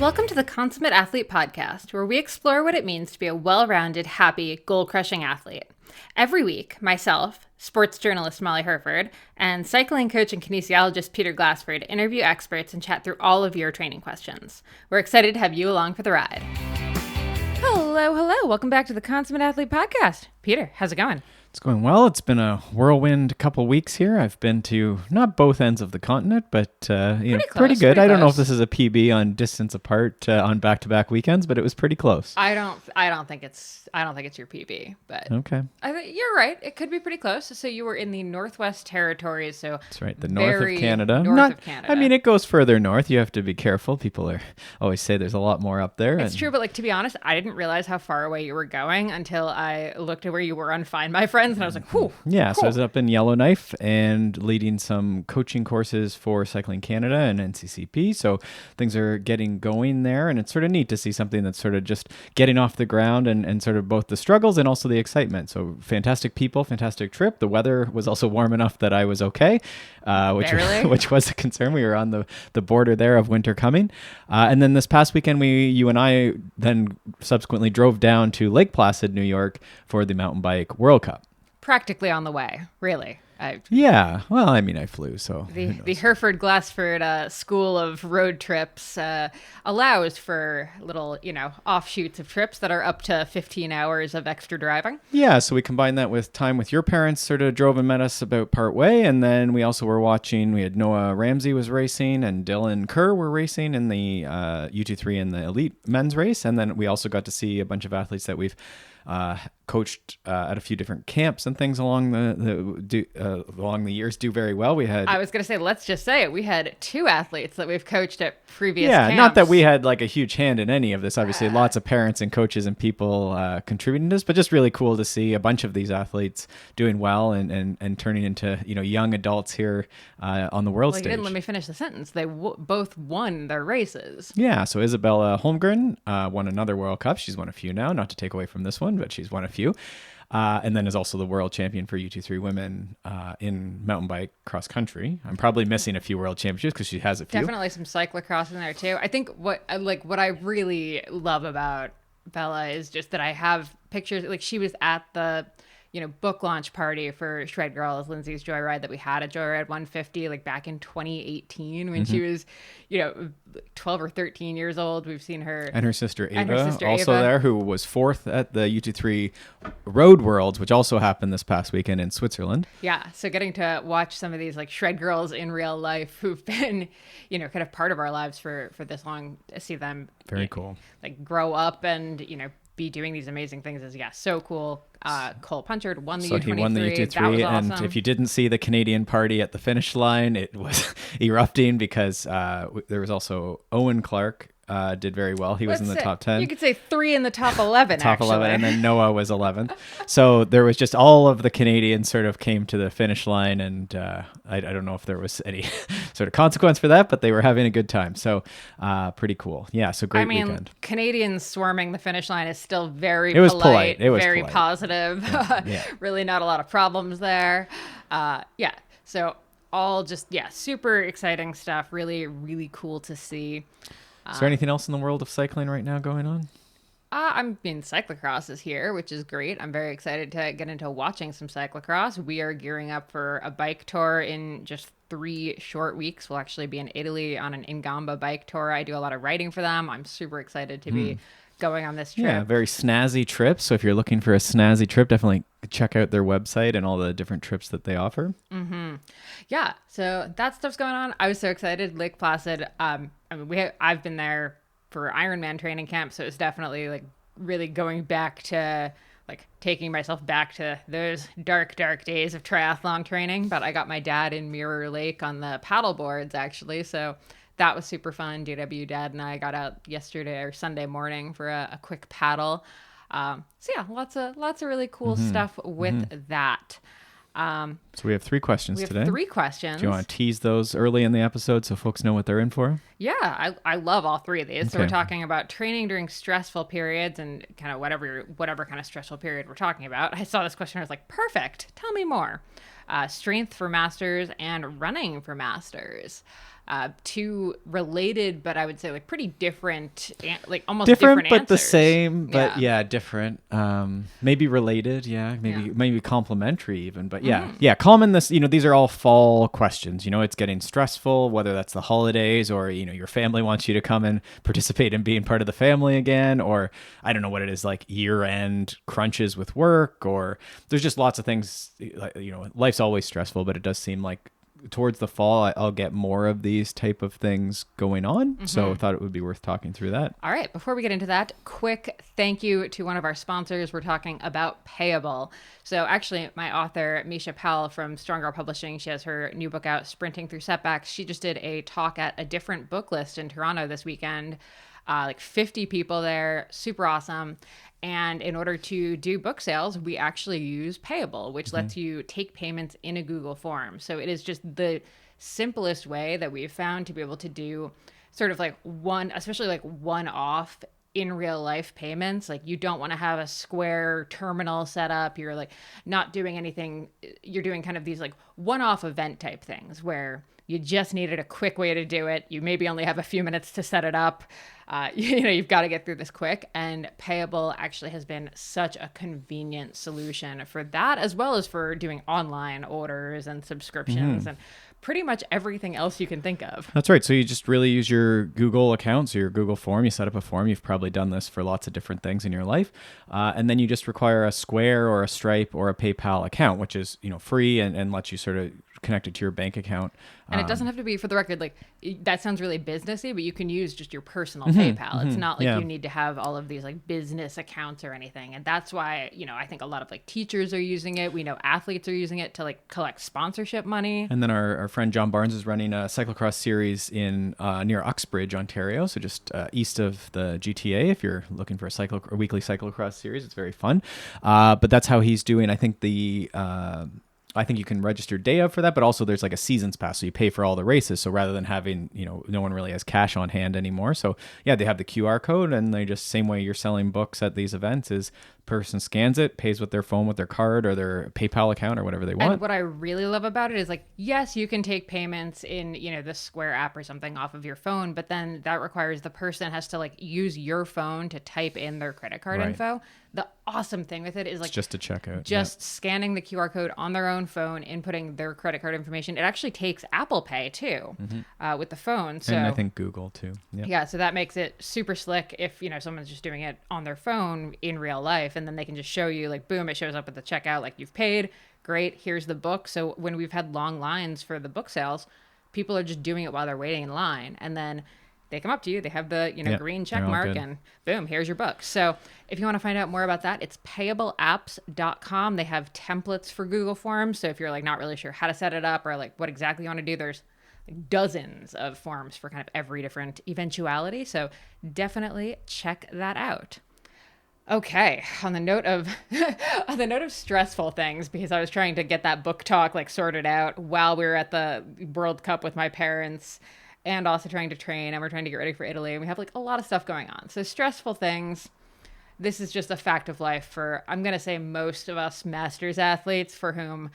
Welcome to the Consummate Athlete Podcast, where we explore what it means to be a well-rounded, happy, goal-crushing athlete. Every week, myself, sports journalist Molly Herford, and cycling coach and kinesiologist Peter Glassford interview experts and chat through all of your training questions. We're excited to have you along for the ride. Hello. Welcome back to the Consummate Athlete Podcast. Peter, how's it going? It's going well. It's been a whirlwind couple weeks here. I've been to not both ends of the continent, but pretty good. I don't know if this is a PB on distance apart on back-to-back weekends, but it was pretty close. I don't think it's your PB, but okay. I think you're right. It could be pretty close. So you were in the Northwest Territories, so that's right, the north of Canada. Of Canada. I mean, it goes further north. You have to be careful. People always say there's a lot more up there. It's true, but to be honest, I didn't realize how far away you were going until I looked at where you were on Find My Friends, and I was like, whew. Yeah, cool. So I was up in Yellowknife and leading some coaching courses for Cycling Canada and NCCP. So things are getting going there, and it's sort of neat to see something that's sort of just getting off the ground and sort of both the struggles and also the excitement. So fantastic people, fantastic trip. The weather was also warm enough that I was okay, which was a concern. We were on the border there of winter coming. And then this past weekend, you and I then subsequently drove down to Lake Placid, New York for the Mountain Bike World Cup. Practically on the way, really. Yeah, well, I mean, I flew, so the Hereford Glassford School of Road Trips allows for little, offshoots of trips that are up to 15 hours of extra driving. Yeah, so we combined that with time with your parents, sort of drove and met us about part way, and then we also were watching. We had Noah Ramsey was racing, and Dylan Kerr were racing in the U23 and the elite men's race, and then we also got to see a bunch of athletes that we've coached at a few different camps and things along the years do very well. I was going to say, let's just say it. We had 2 athletes that we've coached at previous camps. Not that we had like a huge hand in any of this. Obviously, lots of parents and coaches and people contributing to this, but just really cool to see a bunch of these athletes doing well and turning into young adults here on the world stage. You didn't let me finish the sentence. They both won their races. Yeah, so Isabella Holmgren won another World Cup. She's won a few now, not to take away from this one, but she's won a few. And then is also the world champion for U23 women in mountain bike cross country. I'm probably missing a few world championships because she has a few. Definitely some cyclocross in there too. I think what I really love about Bella is just that I have pictures. Like, she was at the book launch party for Shred Girls, Lindsay's Joyride, that we had at Joyride 150, back in 2018 when she was, 12 or 13 years old. We've seen her. And her sister Ava, also there, who was 4th at the U23 Road Worlds, which also happened this past weekend in Switzerland. Yeah. So getting to watch some of these Shred Girls in real life who've been, kind of part of our lives for this long, see them. Very cool. Grow up and, be doing these amazing things is so cool. Cole Punchard won the U23. He won the U23, that was awesome. And if you didn't see the Canadian party at the finish line, it was erupting because there was also Owen Clark. Did very well. He was in the top 10. You could say 3 in the top 11, top 11, and then Noah was 11th. So there was just all of the Canadians sort of came to the finish line, and I don't know if there was any sort of consequence for that, but they were having a good time. So pretty cool. Yeah, so great weekend. Canadians swarming the finish line is still very polite. It was polite. It was very polite. Positive. Yeah. Really not a lot of problems there. So all just, super exciting stuff. Really, really cool to see. Is there anything else in the world of cycling right now going on? Cyclocross is here, which is great. I'm very excited to get into watching some cyclocross. We are gearing up for a bike tour in just 3 short weeks. We'll actually be in Italy on an Ingamba bike tour. I do a lot of writing for them. I'm super excited to be going on this trip. Yeah, very snazzy trip. So if you're looking for a snazzy trip, definitely check out their website and all the different trips that they offer. Mm-hmm. Yeah, so that stuff's going on. I was so excited. Lake Placid. I've been there for Ironman training camp, so it's definitely really going back to taking myself back to those dark days of triathlon training. But I got my dad in Mirror Lake on the paddle boards actually, so that was super fun. DW Dad and I got out yesterday or Sunday morning for a quick paddle. So yeah, lots of really cool stuff with that. So we have 3 questions today. 3 questions. Do you want to tease those early in the episode so folks know what they're in for? Yeah, I love all 3 of these. Okay. So we're talking about training during stressful periods and kind of whatever kind of stressful period we're talking about. I saw this question, I was like, perfect. Tell me more. Strength for masters and running for masters. two related, but I would say like pretty different, like almost different different but answers. the same, but yeah, different. Maybe related, maybe complementary even, but common. This, these are all fall questions. It's getting stressful, whether that's the holidays or your family wants you to come and participate in being part of the family again, or I don't know what it is, like year-end crunches with work, or there's just lots of things. Life's always stressful, but it does seem like towards the fall I'll get more of these type of things going on. So I thought it would be worth talking through that. All right, before we get into that, quick thank you to one of our sponsors. We're talking about Payable. So actually, my author Misha Powell from Strong Girl Publishing, she has her new book out, Sprinting Through Setbacks. She just did a talk at a different book list in Toronto this weekend. Like 50 people there, super awesome. And in order to do book sales, we actually use Payable, which lets you take payments in a Google form. So it is just the simplest way that we've found to be able to do sort of like especially like one-off in real life payments. Like you don't want to have a Square terminal set up. You're like not doing anything. You're doing kind of these like one-off event type things where you just needed a quick way to do it. You maybe only have a few minutes to set it up. You've got to get through this quick. And Payable actually has been such a convenient solution for that, as well as for doing online orders and subscriptions and pretty much everything else you can think of. That's right. So you just really use your Google accounts or your Google form. You set up a form. You've probably done this for lots of different things in your life. And then you just require a Square or a Stripe or a PayPal account, which is, free and lets you sort of connect it to your bank account. And it doesn't have to be, for the record, like that sounds really businessy, but you can use just your personal PayPal. It's not like you need to have all of these like business accounts or anything. And that's why, I think a lot of like teachers are using it. We know athletes are using it to like collect sponsorship money. And then our friend John Barnes is running a cyclocross series in near Uxbridge, Ontario. So just east of the GTA. If you're looking for a weekly cyclocross series, it's very fun. But that's how he's doing. I think I think you can register day of for that, but also there's like a seasons pass. So you pay for all the races. So rather than having, no one really has cash on hand anymore. So yeah, they have the QR code and they just same way you're selling books at these events is person scans it, pays with their phone, with their card or their PayPal account or whatever they want. And what I really love about it is like, yes, you can take payments in, the Square app or something off of your phone, but then that requires the person has to like use your phone to type in their credit card info. The awesome thing with it is like it's just a checkout. Just scanning the QR code on their own phone, inputting their credit card information. It actually takes Apple Pay too with the phone. So, and I think Google too. Yeah, so that makes it super slick if, someone's just doing it on their phone in real life, and then they can just show you like, boom, it shows up at the checkout, like you've paid, great, here's the book. So when we've had long lines for the book sales, people are just doing it while they're waiting in line. And then they come up to you, they have the, green check mark and boom, here's your book. So if you want to find out more about that, it's payableapps.com. They have templates for Google Forms. So if you're like not really sure how to set it up or like what exactly you want to do, there's like dozens of forms for kind of every different eventuality. So definitely check that out. Okay, on the note of stressful things, because I was trying to get that book talk like sorted out while we were at the World Cup with my parents and also trying to train, and we're trying to get ready for Italy, and we have like a lot of stuff going on. So stressful things, this is just a fact of life for, I'm going to say, most of us masters athletes for whom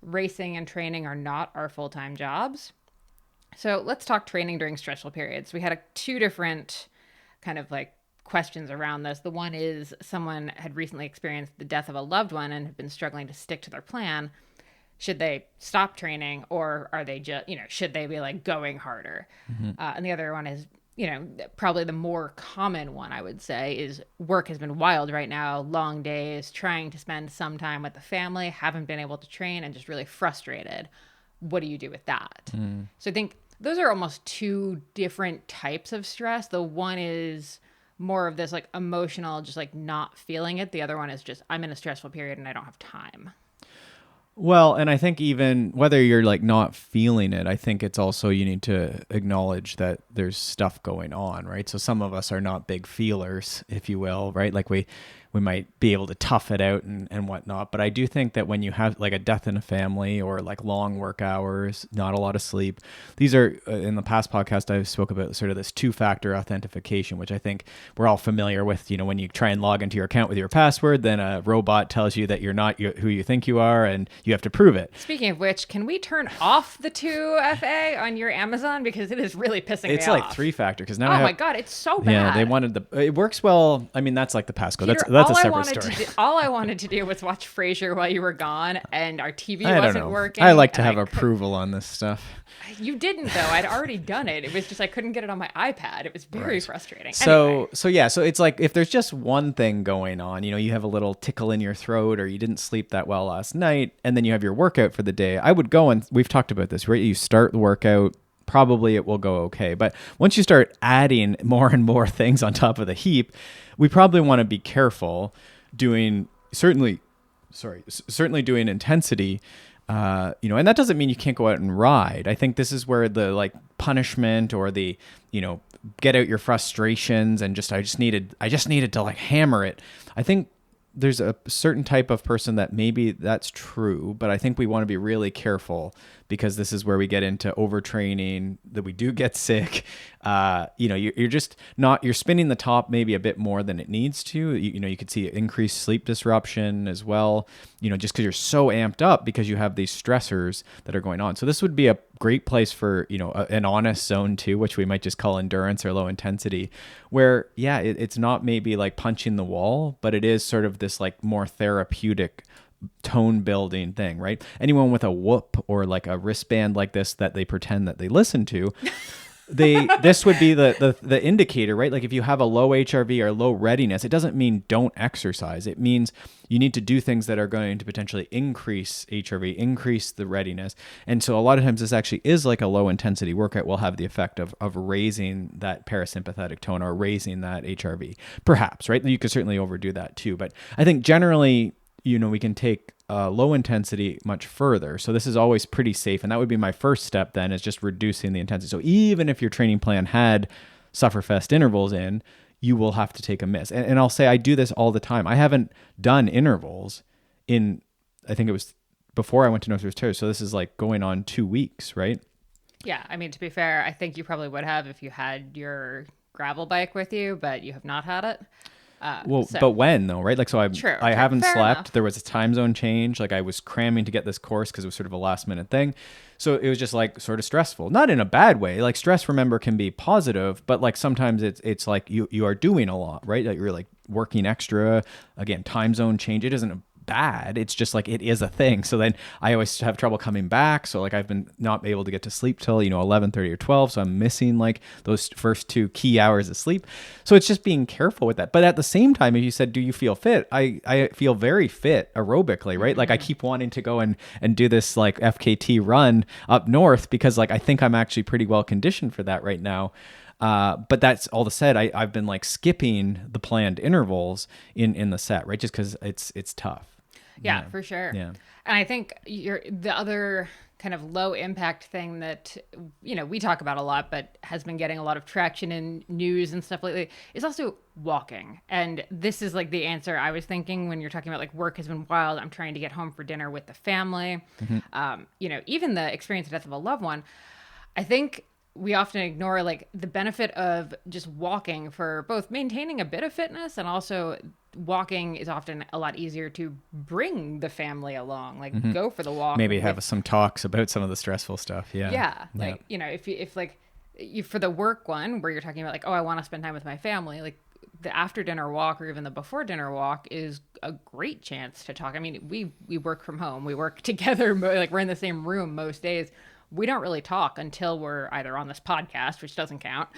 racing and training are not our full-time jobs. So let's talk training during stressful periods. We had two different kind of like questions around this. The one is someone had recently experienced the death of a loved one and had been struggling to stick to their plan. Should they stop training, or are they just, should they be like going harder? And the other one is, probably the more common one I would say is work has been wild right now, long days, trying to spend some time with the family, haven't been able to train and just really frustrated. What do you do with that? So I think those are almost two different types of stress. The one is more of this like emotional, just like not feeling it. The other one is just, I'm in a stressful period and I don't have time. Well, and I think even whether you're like not feeling it, I think it's also you need to acknowledge that there's stuff going on, right? So some of us are not big feelers, if you will, right? Like we we might be able to tough it out and whatnot. But I do think that when you have like a death in a family or like long work hours, not a lot of sleep, these are in the past podcast, I spoke about sort of this 2-factor authentication, which I think we're all familiar with. You know, when you try and log into your account with your password, then a robot tells you that you're not who you think you are, and you have to prove it. Speaking of which, can we turn off the 2FA on your Amazon? Because it is really pissing me off. It's like 3-factor because now my God, it's so bad. Yeah, they wanted it works well. I mean, that's like the passcode. That's a separate story. All I wanted to do was watch Frasier while you were gone, and our TV I wasn't working. I like to have approval on this stuff. You didn't though. I'd already done it. It was just I couldn't get it on my iPad. It was very frustrating. So it's like if there's just one thing going on, you know, you have a little tickle in your throat or you didn't sleep that well last night, and then you have your workout for the day. I would go, and we've talked about this, right? You start the workout, probably it will go okay. But once you start adding more and more things on top of the heap, we probably want to be careful doing certainly doing intensity. You know, and that doesn't mean you can't go out and ride. I think this is where the like punishment or the, you know, get out your frustrations and I just needed to like hammer it. I think there's a certain type of person that maybe that's true, but I think we want to be really careful because this is where we get into overtraining, that we do get sick. You know, you're spinning the top maybe a bit more than it needs to. You know, you could see increased sleep disruption as well, you know, just because you're so amped up because you have these stressors that are going on. So this would be a great place for, you know, an honest zone 2, which we might just call endurance or low intensity, where, yeah, it's not maybe like punching the wall, but it is sort of this like more therapeutic tone building thing, right? Anyone with a Whoop or like a wristband like this that they pretend that they listen to, this would be the indicator, right? Like if you have a low HRV or low readiness, it doesn't mean don't exercise. It means you need to do things that are going to potentially increase HRV, increase the readiness. And so a lot of times this actually is like a low intensity workout will have the effect of raising that parasympathetic tone or raising that HRV, perhaps, right? You could certainly overdo that too. But I think generally, you know, we can take low intensity much further. So this is always pretty safe. And that would be my first step then, is just reducing the intensity. So even if your training plan had sufferfest intervals in, you will have to take a miss. And I'll say I do this all the time. I haven't done intervals in, I think it was before I went to Northwest Territory. So this is like going on 2 weeks, right? Yeah. I mean, to be fair, I think you probably would have if you had your gravel bike with you, but you have not had it. But when though, right? Like, so I haven't slept. Enough. There was a time zone change. Like I was cramming to get this course because it was sort of a last minute thing. So it was just like sort of stressful, not in a bad way. Like stress, remember, can be positive, but like sometimes it's like you are doing a lot, right? Like you're like working extra. Again, time zone change. It isn't bad. It's just like it is a thing. So then I always have trouble coming back. So like I've been not able to get to sleep till, 11:30 or 12. So I'm missing like those first 2 key hours of sleep. So it's just being careful with that. But at the same time, if you said, do you feel fit? I feel very fit aerobically, right? Like I keep wanting to go and do this like FKT run up north because like I think I'm actually pretty well conditioned for that right now. But that's all the said, I've been like skipping the planned intervals in the set, right? Just because it's tough. Yeah, for sure. Yeah. And I think the other kind of low impact thing that, we talk about a lot, but has been getting a lot of traction in news and stuff lately is also walking. And this is like the answer I was thinking when you're talking about like work has been wild. I'm trying to get home for dinner with the family. Mm-hmm. Even the experience of death of a loved one, I think we often ignore like the benefit of just walking for both maintaining a bit of fitness, and also walking is often a lot easier to bring the family along, like go for the walk. Maybe have some talks about some of the stressful stuff. Yeah. Yeah. Like, if you for the work one where you're talking about like, oh, I want to spend time with my family, like the after dinner walk or even the before dinner walk is a great chance to talk. I mean, we work from home, we work together, like we're in the same room most days. We don't really talk until we're either on this podcast, which doesn't count,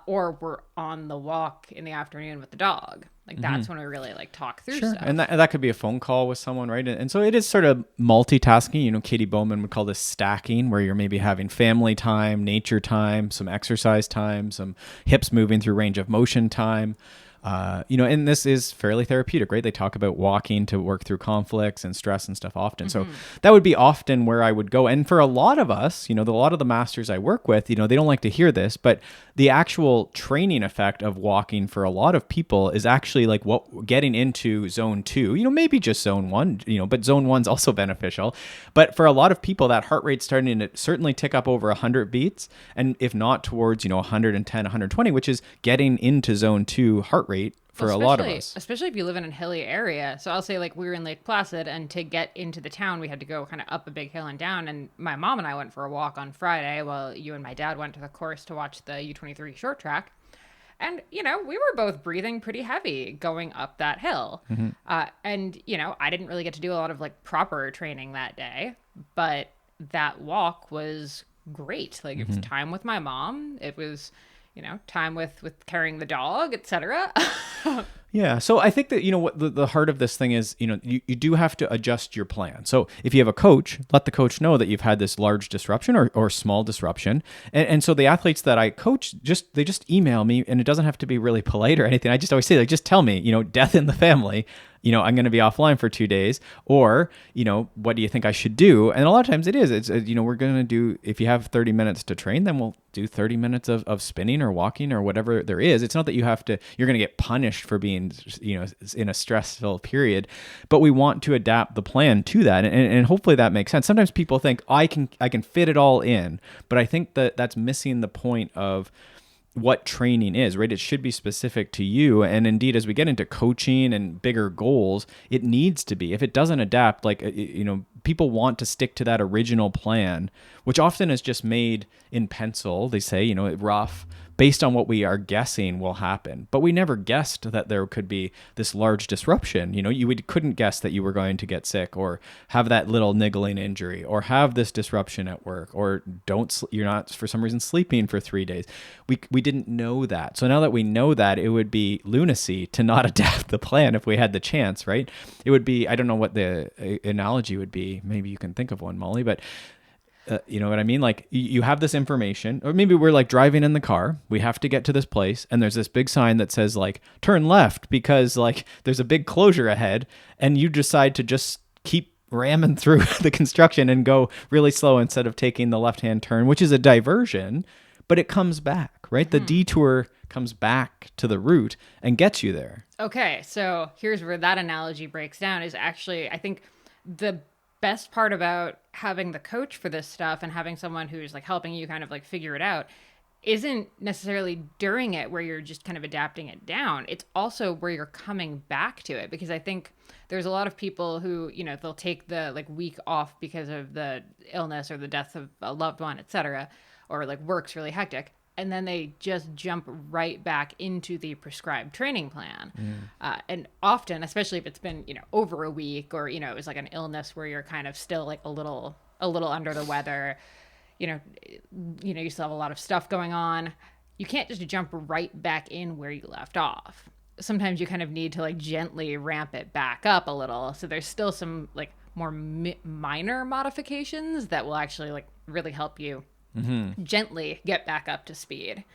or we're on the walk in the afternoon with the dog. Like that's when we really like talk through stuff. And that could be a phone call with someone, right? And so it is sort of multitasking. Katie Bowman would call this stacking, where you're maybe having family time, nature time, some exercise time, some hips moving through range of motion time. And this is fairly therapeutic, right? They talk about walking to work through conflicts and stress and stuff often. So that would be often where I would go. And for a lot of us, a lot of the masters I work with, they don't like to hear this, but the actual training effect of walking for a lot of people is actually like getting into zone 2, maybe just zone 1, but zone 1's also beneficial. But for a lot of people, that heart rate's starting to certainly tick up over 100 beats. And if not towards, 110, 120, which is getting into zone 2 heart rate for a lot of us. Especially if you live in a hilly area. So I'll say like we were in Lake Placid, and to get into the town, we had to go kind of up a big hill and down. And my mom and I went for a walk on Friday while you and my dad went to the course to watch the U23 short track. And, we were both breathing pretty heavy going up that hill. And, I didn't really get to do a lot of like proper training that day, but that walk was great. Like it was time with my mom. It was, time with carrying the dog, etc. Yeah. So I think that, what the heart of this thing is, you do have to adjust your plan. So if you have a coach, let the coach know that you've had this large disruption or small disruption. And so the athletes that I coach, they just email me, and it doesn't have to be really polite or anything. I just always say, like, just tell me, death in the family, I'm going to be offline for 2 days, or, what do you think I should do? And a lot of times it's, we're going to do, if you have 30 minutes to train, then we'll do 30 minutes of spinning or walking or whatever there is. It's not that you're going to get punished for being, in a stressful period, but we want to adapt the plan to that. And hopefully that makes sense. Sometimes people think I can fit it all in, but I think that that's missing the point of what training is, right? It should be specific to you. And indeed, as we get into coaching and bigger goals, it needs to be. If it doesn't adapt, like, people want to stick to that original plan, which often is just made in pencil. They say, rough, based on what we are guessing will happen. But we never guessed that there could be this large disruption. Couldn't guess that you were going to get sick or have that little niggling injury or have this disruption at work or you're not for some reason sleeping for 3 days. We didn't know that. So now that we know that, it would be lunacy to not adapt the plan if we had the chance, right? It would be, I don't know what the analogy would be. Maybe you can think of one, Molly, but you know what I mean? Like you have this information, or maybe we're like driving in the car, we have to get to this place, and there's this big sign that says like turn left because like there's a big closure ahead, and you decide to just keep ramming through the construction and go really slow instead of taking the left-hand turn, which is a diversion, but it comes back, right? The detour comes back to the route and gets you there. Okay, so here's where that analogy breaks down is actually, I think the best part about having the coach for this stuff and having someone who's like helping you kind of like figure it out isn't necessarily during it where you're just kind of adapting it down. It's also where you're coming back to it, because I think there's a lot of people who, they'll take the like week off because of the illness or the death of a loved one, etc., or like work's really hectic. And then they just jump right back into the prescribed training plan. And often, especially if it's been, over a week or, it was like an illness where you're kind of still like a little under the weather, you still have a lot of stuff going on. You can't just jump right back in where you left off. Sometimes you kind of need to like gently ramp it back up a little. So there's still some like more minor modifications that will actually like really help you gently get back up to speed,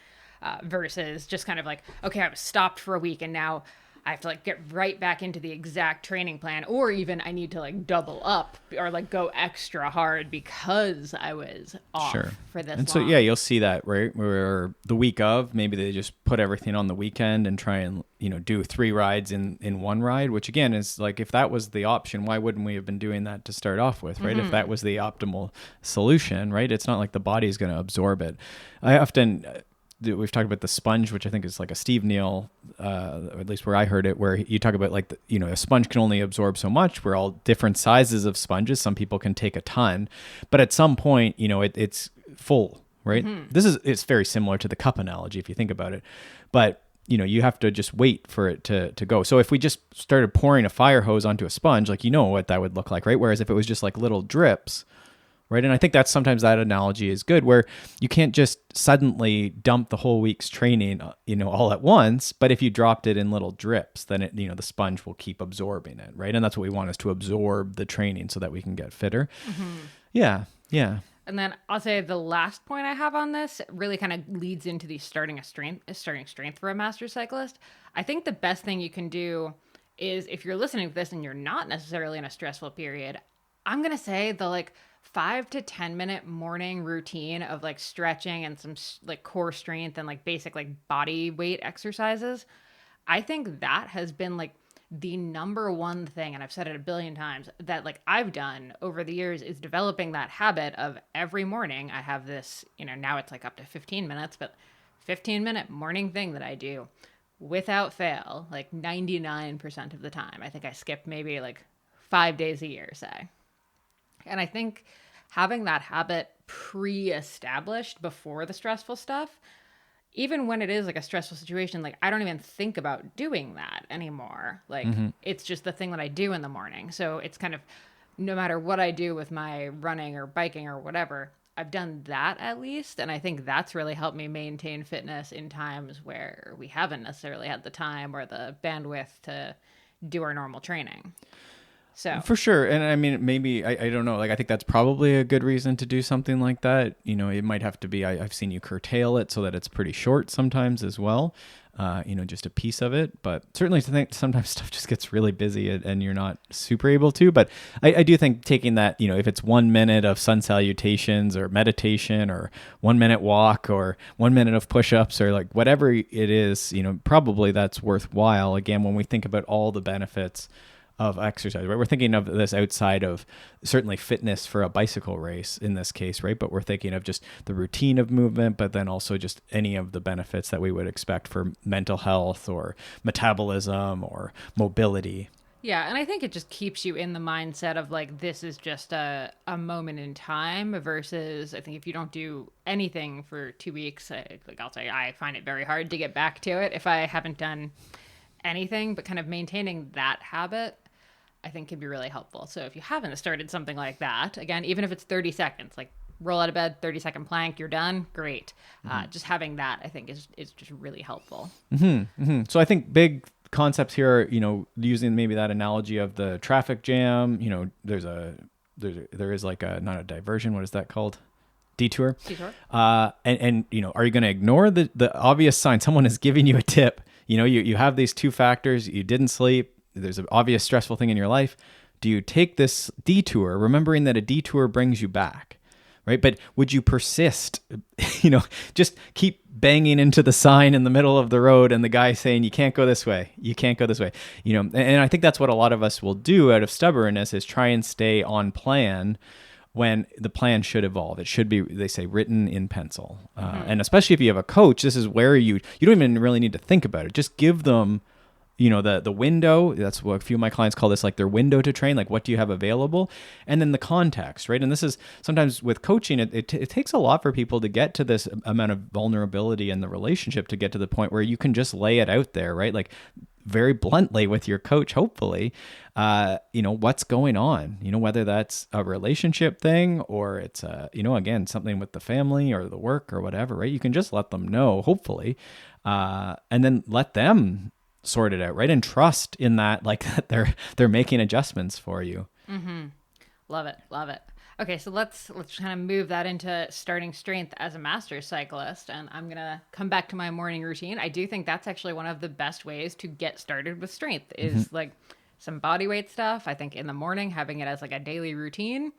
versus just kind of like, okay, I was stopped for a week and now I have to like get right back into the exact training plan, or even I need to like double up or like go extra hard because I was off for this long. So yeah, you'll see that, right? Where the week of, maybe they just put everything on the weekend and try and, do 3 rides in one ride, which again is like, if that was the option, why wouldn't we have been doing that to start off with, right? If that was the optimal solution, right? It's not like the body is going to absorb it. I often... We've talked about the sponge, which I think is like a Steve Neal, or at least where I heard it, where you talk about like, a sponge can only absorb so much. We're all different sizes of sponges. Some people can take a ton, but at some point, it's full, right? It's very similar to the cup analogy if you think about it, but you have to just wait for it to go. So if we just started pouring a fire hose onto a sponge, like, what that would look like, right? Whereas if it was just like little drips, right? And I think that's sometimes that analogy is good, where you can't just suddenly dump the whole week's training, all at once. But if you dropped it in little drips, then it, the sponge will keep absorbing it, right? And that's what we want, is to absorb the training so that we can get fitter. Yeah. And then I'll say the last point I have on this really kind of leads into the starting strength for a master cyclist. I think the best thing you can do is, if you're listening to this and you're not necessarily in a stressful period, I'm going to say the like 5 to 10 minute morning routine of like stretching and some like core strength and like basic like body weight exercises. I think that has been like the number one thing, and I've said it a billion times, that like I've done over the years, is developing that habit of every morning I have this, now it's like up to 15 minutes, but 15-minute morning thing that I do without fail, like 99% of the time. I think I skip maybe like 5 days a year, say. And I think having that habit pre-established before the stressful stuff, even when it is like a stressful situation, like I don't even think about doing that anymore. Like it's just the thing that I do in the morning. So it's kind of, no matter what I do with my running or biking or whatever, I've done that at least. And I think that's really helped me maintain fitness in times where we haven't necessarily had the time or the bandwidth to do our normal training. So for sure. And I mean, maybe, I don't know, like I think that's probably a good reason to do something like that. It might have to be, I've seen you curtail it so that it's pretty short sometimes as well. Just a piece of it, but certainly to think sometimes stuff just gets really busy and you're not super able to, but I do think taking that, if it's 1 minute of sun salutations or meditation or 1 minute walk or 1 minute of push-ups or like whatever it is, probably that's worthwhile. Again, when we think about all the benefits of exercise, right? We're thinking of this outside of certainly fitness for a bicycle race in this case, right? But we're thinking of just the routine of movement, but then also just any of the benefits that we would expect for mental health or metabolism or mobility. Yeah, and I think it just keeps you in the mindset of like, this is just a moment in time versus, I think if you don't do anything for 2 weeks, I'll say I find it very hard to get back to it if I haven't done anything, but kind of maintaining that habit I think can be really helpful. So if you haven't started something like that, again, even if it's 30 seconds, like roll out of bed, 30-second plank, you're done, great. Just having that, I think, is just really helpful. So I think big concepts here are, using maybe that analogy of the traffic jam, there is like not a diversion. What is that called? Detour. And are you going to ignore the obvious sign? Someone is giving you a tip. You have these two factors. You didn't sleep. There's an obvious stressful thing in your life. Do you take this detour, remembering that a detour brings you back, right? But would you persist, just keep banging into the sign in the middle of the road and the guy saying, you can't go this way, you can't go this way, and I think that's what a lot of us will do out of stubbornness, is try and stay on plan when the plan should evolve. It should be, they say, written in pencil. And especially if you have a coach, this is where you don't even really need to think about it. Just give them, the window. That's what a few of my clients call this, like their window to train, like what do you have available? And then the context, right? And this is sometimes with coaching, it takes a lot for people to get to this amount of vulnerability in the relationship, to get to the point where you can just lay it out there, right? Like very bluntly with your coach, hopefully, what's going on, whether that's a relationship thing or it's, again, something with the family or the work or whatever, right? You can just let them know, hopefully, and then let them sort it out, right? And trust in that, like that they're making adjustments for you. Love it. Okay, so let's kind of move that into starting strength as a master cyclist, and I'm gonna come back to my morning routine. I do think that's actually one of the best ways to get started with strength is like some body weight stuff. I think in the morning, having it as like a daily routine.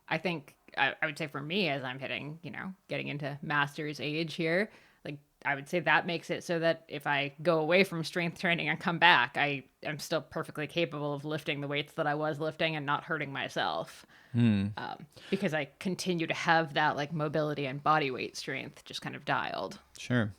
I think I would say for me, as I'm hitting, getting into master's age here, like I would say that makes it so that if I go away from strength training and come back, I am still perfectly capable of lifting the weights that I was lifting and not hurting myself. Because I continue to have that like mobility and body weight strength just kind of dialed. Sure.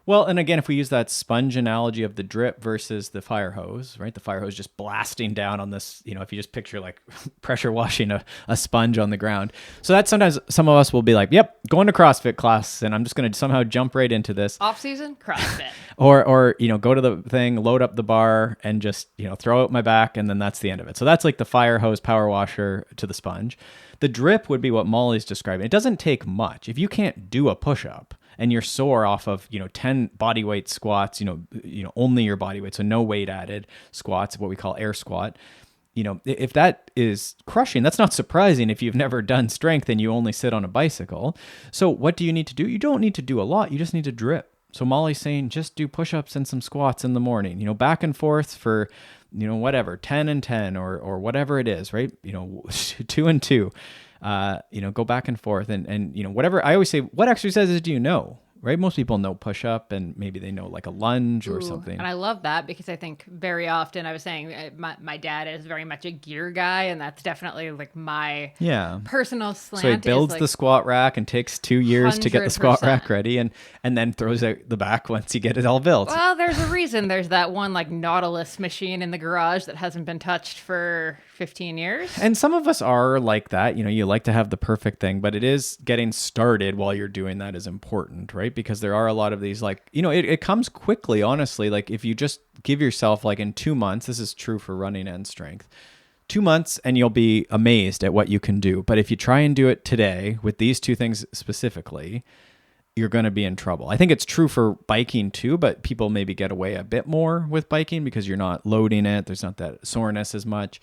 Well, and again, if we use that sponge analogy of the drip versus the fire hose, right? The fire hose just blasting down on this, if you just picture like pressure washing a sponge on the ground. So that sometimes some of us will be like, yep, going to CrossFit class and I'm just going to somehow jump right into this. Off season, CrossFit. or go to the thing, load up the bar and just, throw out my back and then that's the end of it. So that's like the fire hose power washer to the sponge. The drip would be what Molly's describing. It doesn't take much. If you can't do a push-up, and you're sore off of 10 body weight squats, only your body weight, so no weight added squats, what we call air squat, if that is crushing, that's not surprising if you've never done strength and you only sit on a bicycle. So what do you need to do? You don't need to do a lot. You just need to drip. So Molly's saying just do push-ups and some squats in the morning, back and forth for, whatever, 10 and 10 or whatever it is, right? 2 and 2, go back and forth and whatever. I always say, what exercises do you know? Right? Most people know push-up and maybe they know like a lunge or something. And I love that because I think very often, I was saying my dad is very much a gear guy, and that's definitely like my personal slant. So he builds the squat rack and takes 2 years to get the squat rack ready and then throws out the back once you get it all built. Well, there's a reason there's that one like Nautilus machine in the garage that hasn't been touched for 15 years. And some of us are like that. You like to have the perfect thing, but it is getting started while you're doing that is important, right? Because there are a lot of these it comes quickly, honestly. Like if you just give yourself like in 2 months, this is true for running and strength, 2 months and you'll be amazed at what you can do. But if you try and do it today with these two things specifically, you're going to be in trouble. I think it's true for biking too, but people maybe get away a bit more with biking because you're not loading it. There's not that soreness as much.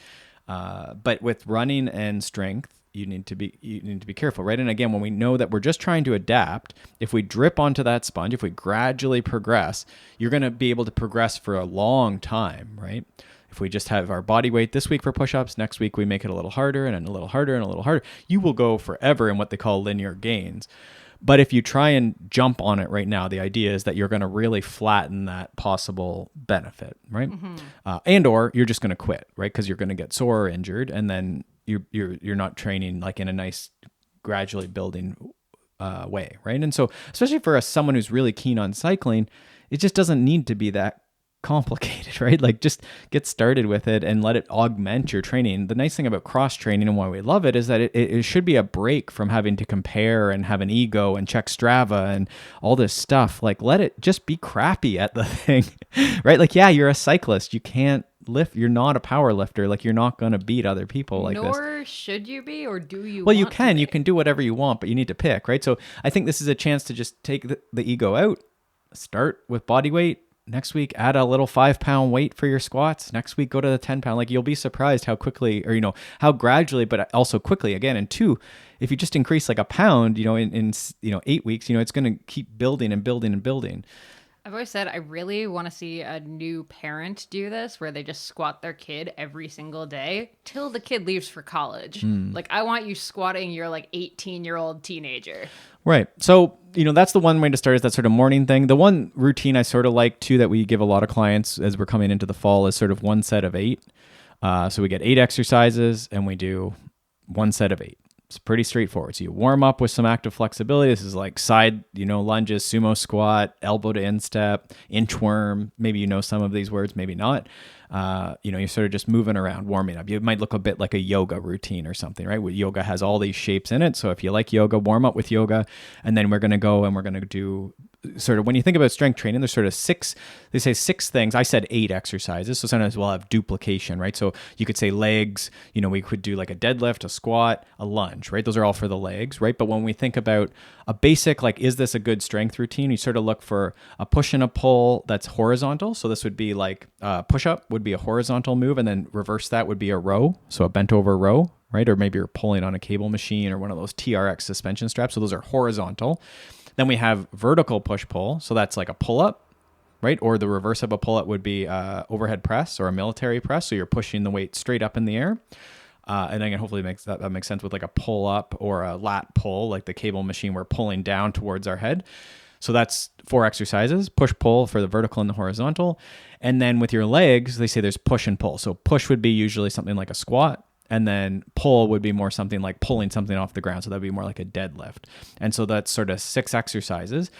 But with running and strength, you need to be careful, right? And again, when we know that we're just trying to adapt, if we drip onto that sponge, if we gradually progress, you're going to be able to progress for a long time, right? If we just have our body weight this week for push-ups, next week we make it a little harder and a little harder and a little harder, you will go forever in what they call linear gains. But if you try and jump on it right now, the idea is that you're going to really flatten that possible benefit, right? And or you're just going to quit, right? Because you're going to get sore or injured, and then you're not training like in a nice, gradually building way, right? And so, especially for someone who's really keen on cycling, it just doesn't need to be that complicated, right? Like just get started with it and let it augment your training. The nice thing about cross training and why we love it is that it should be a break from having to compare and have an ego and check Strava and all this stuff. Like let it just be crappy at the thing, right? Like, yeah, you're a cyclist. You can't lift. You're not a power lifter. Like you're not going to beat other people like this. Nor should you be, or do you Well, you can do whatever you want, but you need to pick, right? So I think this is a chance to just take the ego out, start with body weight. Next week, add a little 5-pound weight for your squats. Next week, go to the 10-pound. Like you'll be surprised how quickly, or how gradually, but also quickly. Again, and 2, if you just increase like a pound, in 8 weeks, it's going to keep building and building and building. I've always said I really want to see a new parent do this, where they just squat their kid every single day till the kid leaves for college. Like I want you squatting your like 18-year-old teenager. Right. So, that's the one way to start, is that sort of morning thing. The one routine I sort of like too, that we give a lot of clients as we're coming into the fall, is sort of one set of 8. So we get 8 exercises and we do one set of 8. It's pretty straightforward. So you warm up with some active flexibility. This is like side, lunges, sumo squat, elbow to instep, inchworm. Maybe some of these words, maybe not. You're sort of just moving around, warming up. You might look a bit like a yoga routine or something, right? Yoga has all these shapes in it. So if you like yoga, warm up with yoga. And then we're going to go and we're going to do sort of, when you think about strength training, there's sort of 6 things. I said 8 exercises. So sometimes we'll have duplication, right? So you could say legs, we could do like a deadlift, a squat, a lunge, right? Those are all for the legs, right? But when we think about a basic, like, is this a good strength routine? You sort of look for a push and a pull that's horizontal. So this would be like push up would be a horizontal move, and then reverse that would be a row. So a bent over row, right? Or maybe you're pulling on a cable machine or one of those TRX suspension straps. So those are horizontal. Then we have vertical push-pull. So that's like a pull-up, right? Or the reverse of a pull-up would be overhead press or a military press. So you're pushing the weight straight up in the air. And then hopefully that makes sense with like a pull-up or a lat pull, like the cable machine, we're pulling down towards our head. So that's 4 exercises, push-pull for the vertical and the horizontal. And then with your legs, they say there's push and pull. So push would be usually something like a squat. And then pull would be more something like pulling something off the ground. So that'd be more like a deadlift. And so that's sort of 6 exercises.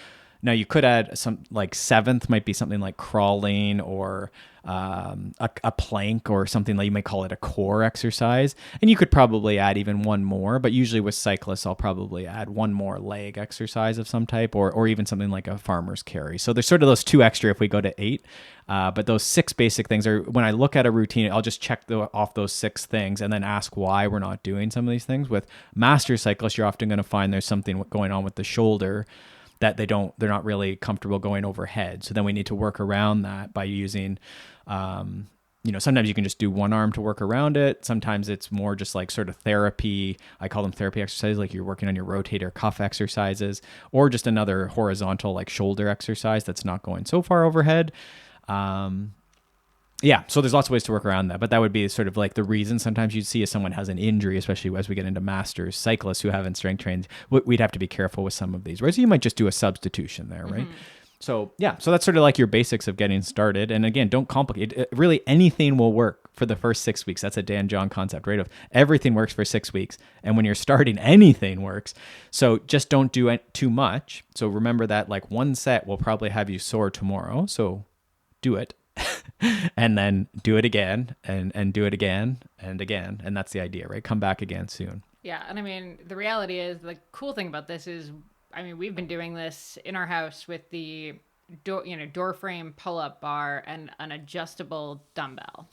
Now you could add some, like 7th might be something like crawling or a plank or something like, you might call it a core exercise. And you could probably add even one more, but usually with cyclists, I'll probably add one more leg exercise of some type, or even something like a farmer's carry. So there's sort of those 2 extra if we go to 8. But those 6 basic things are, when I look at a routine, I'll just check off those 6 things and then ask why we're not doing some of these things. With master cyclists, you're often going to find there's something going on with the shoulder that they're not really comfortable going overhead. So then we need to work around that by using sometimes you can just do one arm to work around it. Sometimes it's more just like sort of therapy. I call them therapy exercises, like you're working on your rotator cuff exercises, or just another horizontal like shoulder exercise that's not going so far overhead. So there's lots of ways to work around that, but that would be sort of like the reason sometimes you'd see if someone has an injury, especially as we get into masters cyclists who haven't strength trained, we'd have to be careful with some of these, right? So you might just do a substitution there, right? So so that's sort of like your basics of getting started. And again, don't complicate it. Really, anything will work for the first 6 weeks. That's a Dan John concept, right? Of everything works for 6 weeks. And when you're starting, anything works. So just don't do it too much. So remember that like one set will probably have you sore tomorrow. So do it. And then do it again and do it again and again. And that's the idea, right? Come back again soon. Yeah. And I mean, the reality is the cool thing about this is, I mean, we've been doing this in our house with the door frame pull-up bar and an adjustable dumbbell.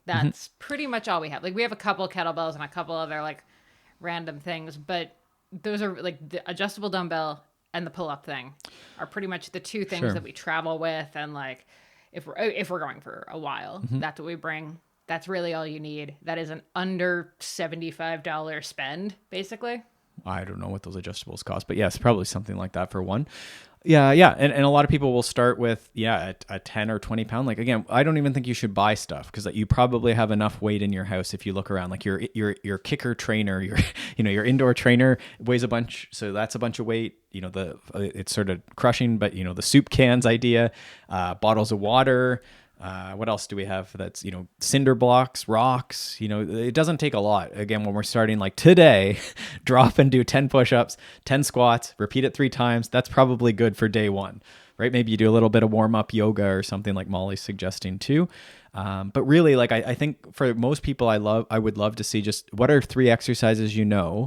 That's pretty much all we have. Like we have a couple kettlebells and a couple other like random things, but those are like the adjustable dumbbell and the pull-up thing are pretty much the two things that we travel with. And like, if we're going for a while, that's what we bring. That's really all you need. That is an under $75 spend, basically. I don't know what those adjustables cost, but yes, probably something like that for one. Yeah. And a lot of people will start with, a 10 or 20 pound. Like, again, I don't even think you should buy stuff because you probably have enough weight in your house. If you look around, like your kicker trainer, your indoor trainer weighs a bunch. So that's a bunch of weight, it's sort of crushing, but the soup cans idea, bottles of water, what else do we have that's, cinder blocks, rocks, it doesn't take a lot. Again, when we're starting like today, drop and do 10 push-ups, 10 squats, repeat it 3 times. That's probably good for day one, right? Maybe you do a little bit of warm-up yoga or something like Molly's suggesting too. But really, like, I think for most people I would love to see just what are 3 exercises,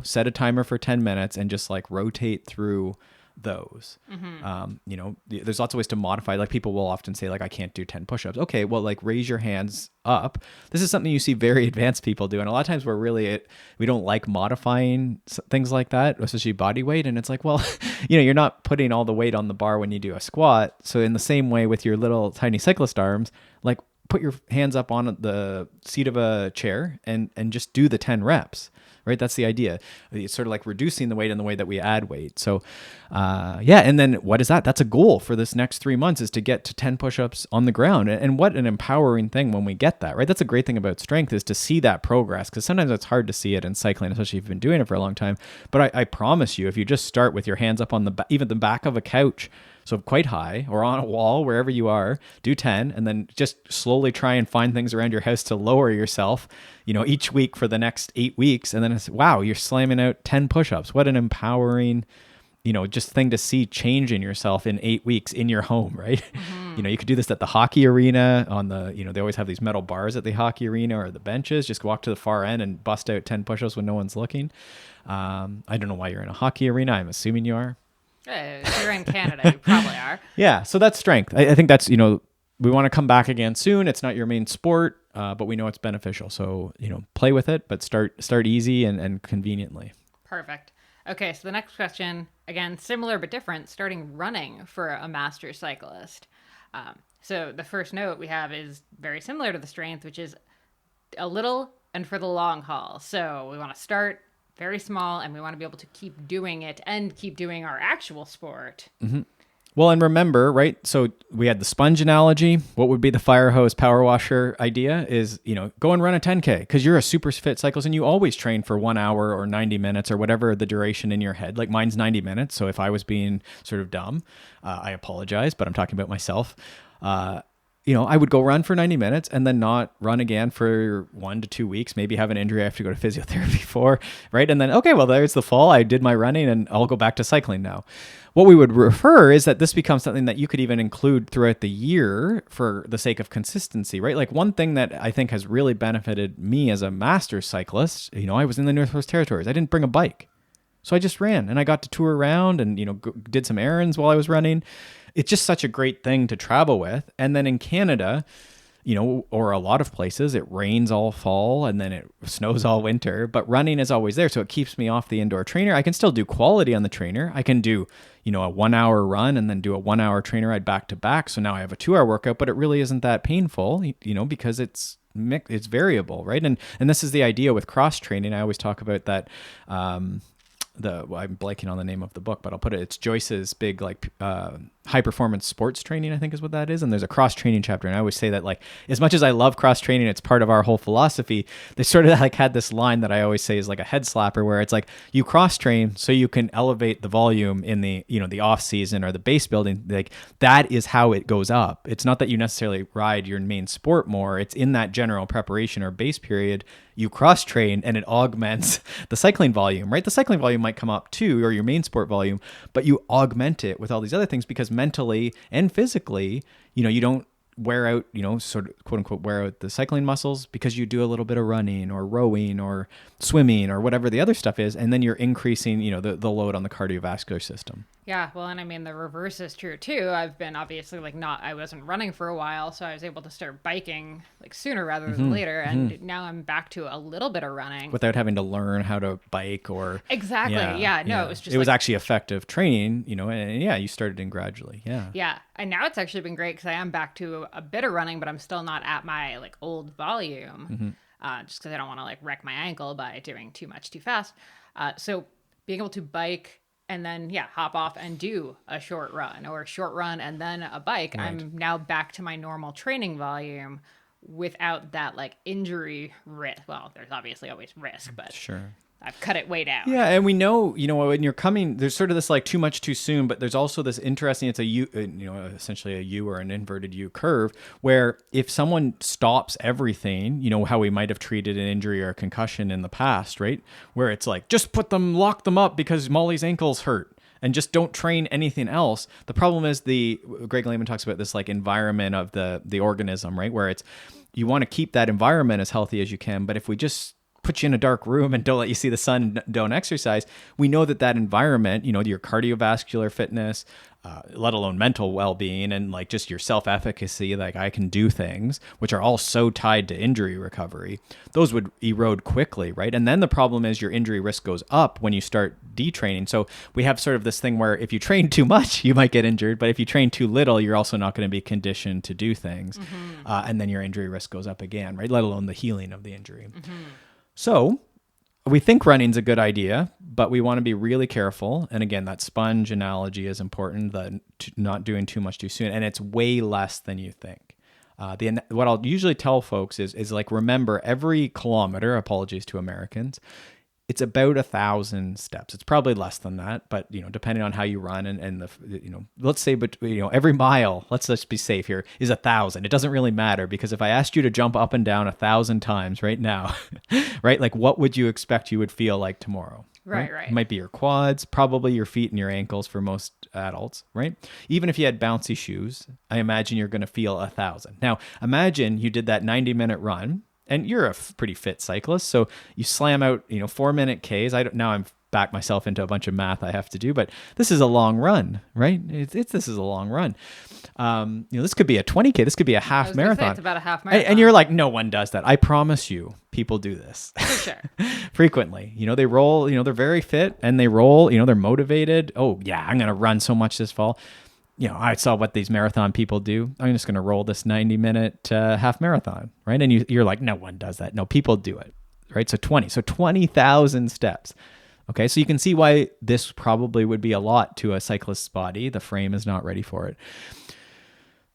set a timer for 10 minutes and just like rotate through those. There's lots of ways to modify. Like people will often say like, I can't do 10 push-ups. Okay, well, like raise your hands up. This is something you see very advanced people do. And a lot of times we don't like modifying things like that, especially body weight. And it's like, well, you're not putting all the weight on the bar when you do a squat. So in the same way with your little tiny cyclist arms, like put your hands up on the seat of a chair and just do the 10 reps. Right? That's the idea. It's sort of like reducing the weight in the way that we add weight. So, and then what is that? That's a goal for this next 3 months is to get to 10 push-ups on the ground. And what an empowering thing when we get that, right? That's a great thing about strength is to see that progress because sometimes it's hard to see it in cycling, especially if you've been doing it for a long time. But I promise you, if you just start with your hands up on even the back of a couch, so quite high or on a wall, wherever you are, do 10 and then just slowly try and find things around your house to lower yourself, each week for the next 8 weeks. And then it's, wow, you're slamming out 10 push-ups. What an empowering, just thing to see change in yourself in 8 weeks in your home, right? You could do this at the hockey arena on the, they always have these metal bars at the hockey arena or the benches. Just walk to the far end and bust out 10 push-ups when no one's looking. I don't know why you're in a hockey arena. I'm assuming you are. If you're in Canada, you probably are. Yeah, so that's strength. I think that's, we want to come back again soon. It's not your main sport, but we know it's beneficial. So, play with it, but start easy and conveniently. Perfect. Okay, so the next question, again, similar but different, starting running for a master cyclist. So the first note we have is very similar to the strength, which is a little and for the long haul. So we want to start very small, and we want to be able to keep doing it and keep doing our actual sport. Well, and remember, right? So we had the sponge analogy. What would be the fire hose power washer idea is, go and run a 10K because you're a super fit cyclist and you always train for 1 hour or 90 minutes or whatever the duration in your head. Like mine's 90 minutes. So if I was being sort of dumb, I apologize, but I'm talking about myself. I would go run for 90 minutes and then not run again for 1 to 2 weeks, maybe have an injury I have to go to physiotherapy for, right? And then, okay, well, there's the fall. I did my running and I'll go back to cycling now. What we would refer is that this becomes something that you could even include throughout the year for the sake of consistency, right? Like one thing that I think has really benefited me as a master cyclist, I was in the Northwest Territories. I didn't bring a bike. So I just ran and I got to tour around and, did some errands while I was running. It's just such a great thing to travel with. And then in Canada, or a lot of places, it rains all fall and then it snows all winter, but running is always there. So it keeps me off the indoor trainer. I can still do quality on the trainer. I can do, a 1 hour run and then do a 1 hour trainer ride back to back. So now I have a 2 hour workout, but it really isn't that painful, because it's it's variable, right? And this is the idea with cross training. I always talk about that. I'm blanking on the name of the book, but I'll put it. It's Joyce's big high performance sports training, I think is what that is. And there's a cross training chapter. And I always say that as much as I love cross training, it's part of our whole philosophy. They sort of had this line that I always say is like a head slapper, where it's like you cross train so you can elevate the volume in the, the off season or the base building. Like that is how it goes up. It's not that you necessarily ride your main sport more. It's in that general preparation or base period, you cross train and it augments the cycling volume, right? The cycling volume might come up too, or your main sport volume, but you augment it with all these other things because mentally and physically, you don't wear out, sort of quote unquote, wear out the cycling muscles because you do a little bit of running or rowing or swimming or whatever the other stuff is. And then you're increasing, the load on the cardiovascular system. Yeah. Well, and I mean, the reverse is true too. I've been obviously I wasn't running for a while, so I was able to start biking sooner rather than later. And now I'm back to a little bit of running. Without having to learn how to bike or. Exactly. Yeah. No, it was just. It was actually effective training, and you started in gradually. Yeah. Yeah. And now it's actually been great because I am back to a bit of running, but I'm still not at my old volume. Just because I don't want to wreck my ankle by doing too much too fast. So being able to bike and then hop off and do a short run and then a bike, right. I'm now back to my normal training volume without that injury risk. Well, there's obviously always risk, but sure. I've cut it way down. Yeah, and we know, when you're coming, there's sort of this too much too soon, but there's also this interesting, it's a U, essentially a U or an inverted U curve, where if someone stops everything, how we might have treated an injury or a concussion in the past, right? Where it's just lock them up because Molly's ankle's hurt and just don't train anything else. The problem is Greg Lehman talks about this environment of the organism, right? Where you want to keep that environment as healthy as you can, but if we just put you in a dark room and don't let you see the sun and don't exercise, we know that environment, your cardiovascular fitness, let alone mental well-being and just your self-efficacy, I can do things, which are all so tied to injury recovery, those would erode quickly, right? And then the problem is your injury risk goes up when you start detraining. So we have sort of this thing where if you train too much, you might get injured, but if you train too little, you're also not going to be conditioned to do things. And then your injury risk goes up again, right? Let alone the healing of the injury. So we think running's a good idea, but we want to be really careful. And again, that sponge analogy is important, not doing too much too soon. And it's way less than you think. What I'll usually tell folks is remember every kilometer, apologies to Americans, it's about 1,000 steps. It's probably less than that, but depending on how you run and let's say, but every mile, let's just be safe here, is 1,000. It doesn't really matter because if I asked you to jump up and down 1,000 times right now, right? What would you expect you would feel like tomorrow? Right. It might be your quads, probably your feet and your ankles for most adults, right? Even if you had bouncy shoes, I imagine you're going to feel 1,000. Now, imagine you did that 90-minute run. And you're a pretty fit cyclist, so you slam out, 4-minute Ks. Now I'm back myself into a bunch of math I have to do, but this is a long run, right? This is a long run. This could be a 20K. This could be a half marathon. It's about a half marathon. And you're like, no one does that. I promise you, people do this for sure. Frequently. They roll. They're very fit and they roll. They're motivated. Oh yeah, I'm gonna run so much this fall. I saw what these marathon people do. I'm just going to roll this 90-minute half marathon, right? And you're like, no one does that. No, people do it, right? So 20,000 steps. Okay, so you can see why this probably would be a lot to a cyclist's body. The frame is not ready for it.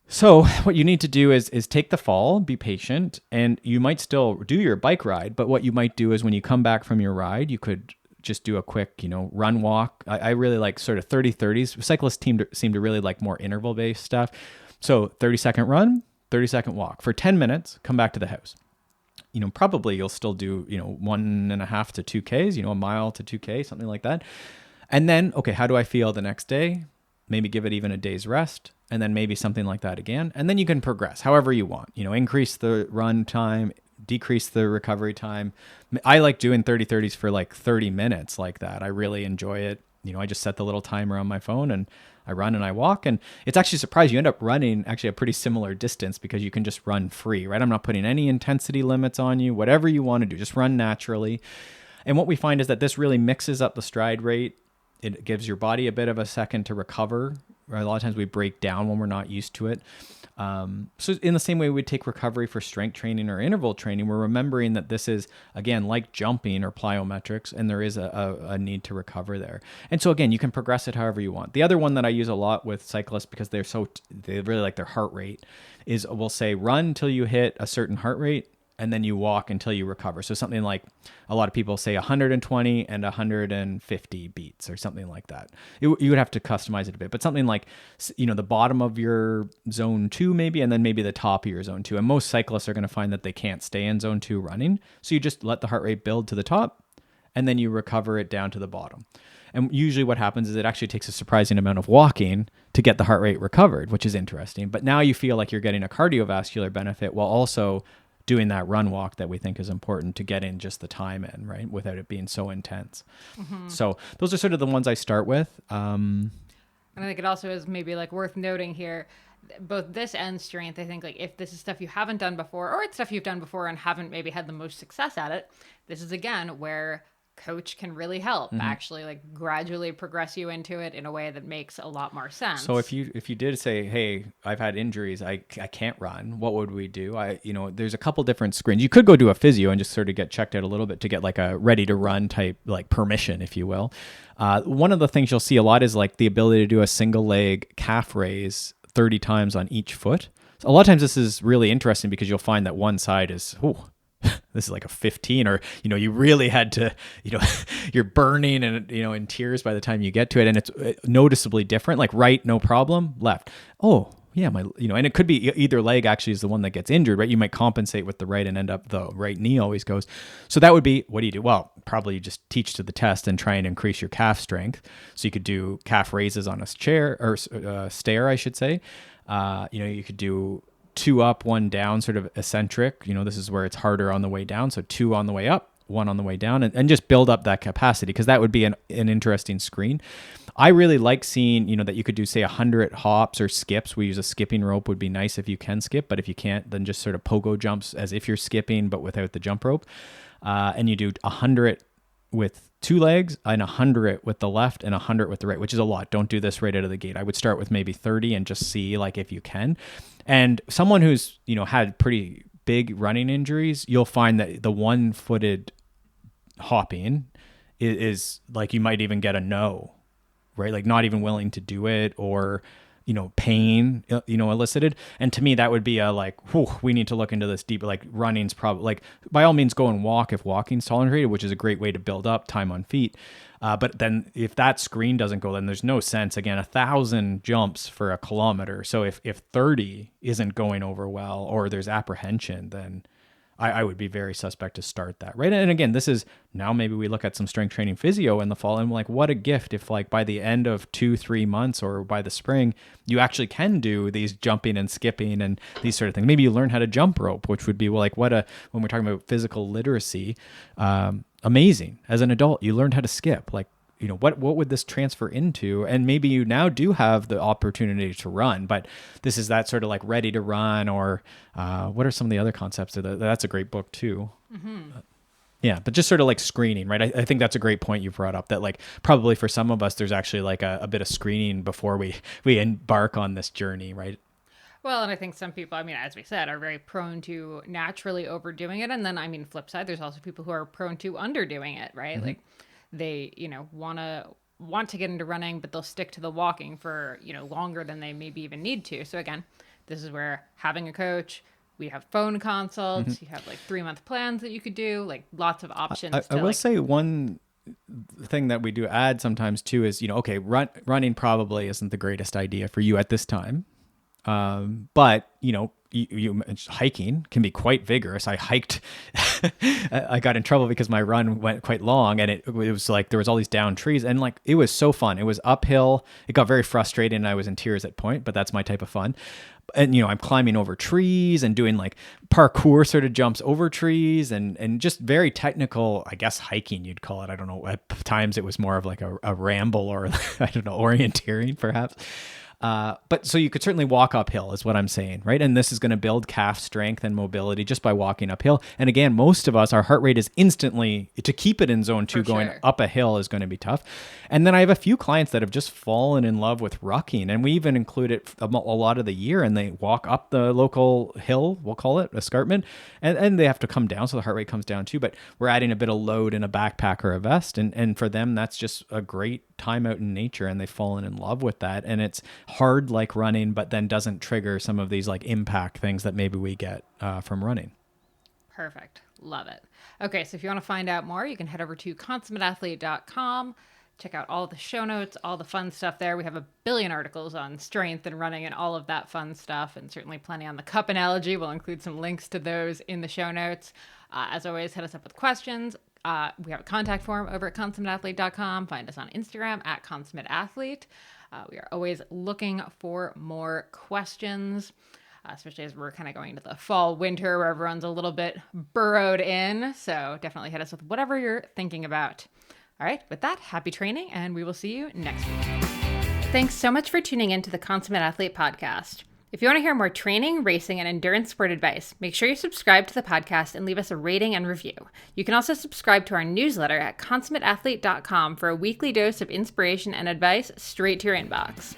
So what you need to do is take the fall, be patient, and you might still do your bike ride, but what you might do is when you come back from your ride, you could just do a quick, run walk. I really like sort of 30-30s. Cyclists seem to really like more interval-based stuff. So 30-second run, 30-second walk. For 10 minutes, come back to the house. Probably you'll still do, 1.5 to 2 Ks, a mile to 2K, something like that. And then, okay, how do I feel the next day? Maybe give it even a day's rest. And then maybe something like that again. And then you can progress however you want. Increase the run time, decrease the recovery time. I like doing 30-30s for 30 minutes like that. I really enjoy it. I just set the little timer on my phone and I run and I walk. And it's actually surprising. You end up running actually a pretty similar distance because you can just run free, right? I'm not putting any intensity limits on you. Whatever you want to do, just run naturally. And what we find is that this really mixes up the stride rate. It gives your body a bit of a second to recover A lot of times we break down when we're not used to it. So in the same way we take recovery for strength training or interval training, we're remembering that this is, again, like jumping or plyometrics, and there is a need to recover there. And so again, you can progress it however you want. The other one that I use a lot with cyclists, because they really like their heart rate, is we'll say run till you hit a certain heart rate, and then you walk until you recover. So something like, a lot of people say 120 and 150 beats or something like that. You would have to customize it a bit, but something like, the bottom of your zone 2 maybe, and then maybe the top of your zone 2. And most cyclists are going to find that they can't stay in zone 2 running. So you just let the heart rate build to the top, and then you recover it down to the bottom. And usually what happens is it actually takes a surprising amount of walking to get the heart rate recovered, which is interesting. But now you feel like you're getting a cardiovascular benefit while also doing that run walk that we think is important to get in just the time in, right? Without it being so intense. Mm-hmm. So those are sort of the ones I start with. And I think it also is maybe like worth noting here, both this and strength. I think like if this is stuff you haven't done before, or it's stuff you've done before and haven't maybe had the most success at it, this is again where coach can really help actually like gradually progress you into it in a way that makes a lot more sense. So if you did say, hey, I've had injuries, I can't run, what would we do? There's a couple different screens. You could go do a physio and just sort of get checked out a little bit to get like a ready to run type, like permission, if you will. One of the things you'll see a lot is like the ability to do a single leg calf raise 30 times on each foot. So a lot of times this is really interesting because you'll find that one side is, this is like a 15, or, you really had to, you're burning and, in tears by the time you get to it. And it's noticeably different, like right, no problem, left. Oh yeah. And it could be either leg actually is the one that gets injured, right? You might compensate with the right and end up the right knee always goes. So that would be, what do you do? Well, probably you just teach to the test and try and increase your calf strength. So you could do calf raises on a chair or stair, I should say. You could do 2 up, 1 down, sort of eccentric. This is where it's harder on the way down. So 2 on the way up, 1 on the way down, and just build up that capacity, because that would be an interesting screen. I really like seeing, that you could do, say, 100 hops or skips. We use a skipping rope, would be nice if you can skip, but if you can't, then just sort of pogo jumps as if you're skipping, but without the jump rope. And you do 100 with 2 legs and 100 with the left and 100 with the right, which is a lot. Don't do this right out of the gate. I would start with maybe 30 and just see like if you can. And someone who's, had pretty big running injuries, you'll find that the one-footed hopping is like, you might even get a no, right? Like not even willing to do it, or, pain, elicited. And to me, that would be a like, we need to look into this deeper. Like running's probably, like, by all means go and walk if walking's tolerated, which is a great way to build up time on feet. But then if that screen doesn't go, then there's no sense. Again, 1,000 jumps for a kilometer. So if 30 isn't going over well, or there's apprehension, then I would be very suspect to start that, right? And again, this is, now maybe we look at some strength training physio in the fall, and like, what a gift if like by the end of 2-3 months or by the spring, you actually can do these jumping and skipping and these sort of things. Maybe you learn how to jump rope, which would be like, when we're talking about physical literacy, amazing. As an adult, you learned how to skip. Like, what would this transfer into? And maybe you now do have the opportunity to run, but this is that sort of like ready to run, or what are some of the other concepts? That's a great book too. Mm-hmm. Yeah, but just sort of like screening, right? I think that's a great point you brought up, that like probably for some of us, there's actually like a bit of screening before we embark on this journey, right? Well, and I think some people, as we said, are very prone to naturally overdoing it. And then, flip side, there's also people who are prone to underdoing it, right? Mm-hmm. Like they, want to get into running, but they'll stick to the walking for, longer than they maybe even need to. So again, this is where having a coach, we have phone consults, you have like 3-month plans that you could do, like lots of options. I will say one thing that we do add sometimes too is, okay, running probably isn't the greatest idea for you at this time. But you hiking can be quite vigorous. I hiked, I got in trouble because my run went quite long, and it was like, there was all these down trees, and like, it was so fun. It was uphill. It got very frustrating, and I was in tears at point, but that's my type of fun. And, I'm climbing over trees and doing like parkour sort of jumps over trees, and just very technical, I guess, hiking, you'd call it. I don't know. At times it was more of like a ramble, or I don't know, orienteering perhaps. But so you could certainly walk uphill is what I'm saying, right? And this is going to build calf strength and mobility just by walking uphill. And again, most of us, our heart rate is instantly, to keep it in zone 2 going up a hill is going to be tough. And then I have a few clients that have just fallen in love with rucking, and we even include it a lot of the year, and they walk up the local hill, we'll call it escarpment, and they have to come down, so the heart rate comes down too, but we're adding a bit of load in a backpack or a vest, and for them, that's just a great time out in nature, and they've fallen in love with that. And it's hard like running, but then doesn't trigger some of these like impact things that maybe we get from running. Perfect. Love it. Okay, so if you want to find out more, you can head over to consummateathlete.com. Check out all the show notes, all the fun stuff there. We have a billion articles on strength and running and all of that fun stuff, and certainly plenty on the cup analogy. We'll include some links to those in the show notes. As always, hit us up with questions. We have a contact form over at consummateathlete.com. Find us on Instagram at Consummate Athlete. We are always looking for more questions, especially as we're kind of going into the fall, winter, where everyone's a little bit burrowed in. So definitely hit us with whatever you're thinking about. All right, with that, happy training, and we will see you next week. Thanks so much for tuning in to the Consummate Athlete Podcast. If you want to hear more training, racing, and endurance sport advice, make sure you subscribe to the podcast and leave us a rating and review. You can also subscribe to our newsletter at consummateathlete.com for a weekly dose of inspiration and advice straight to your inbox.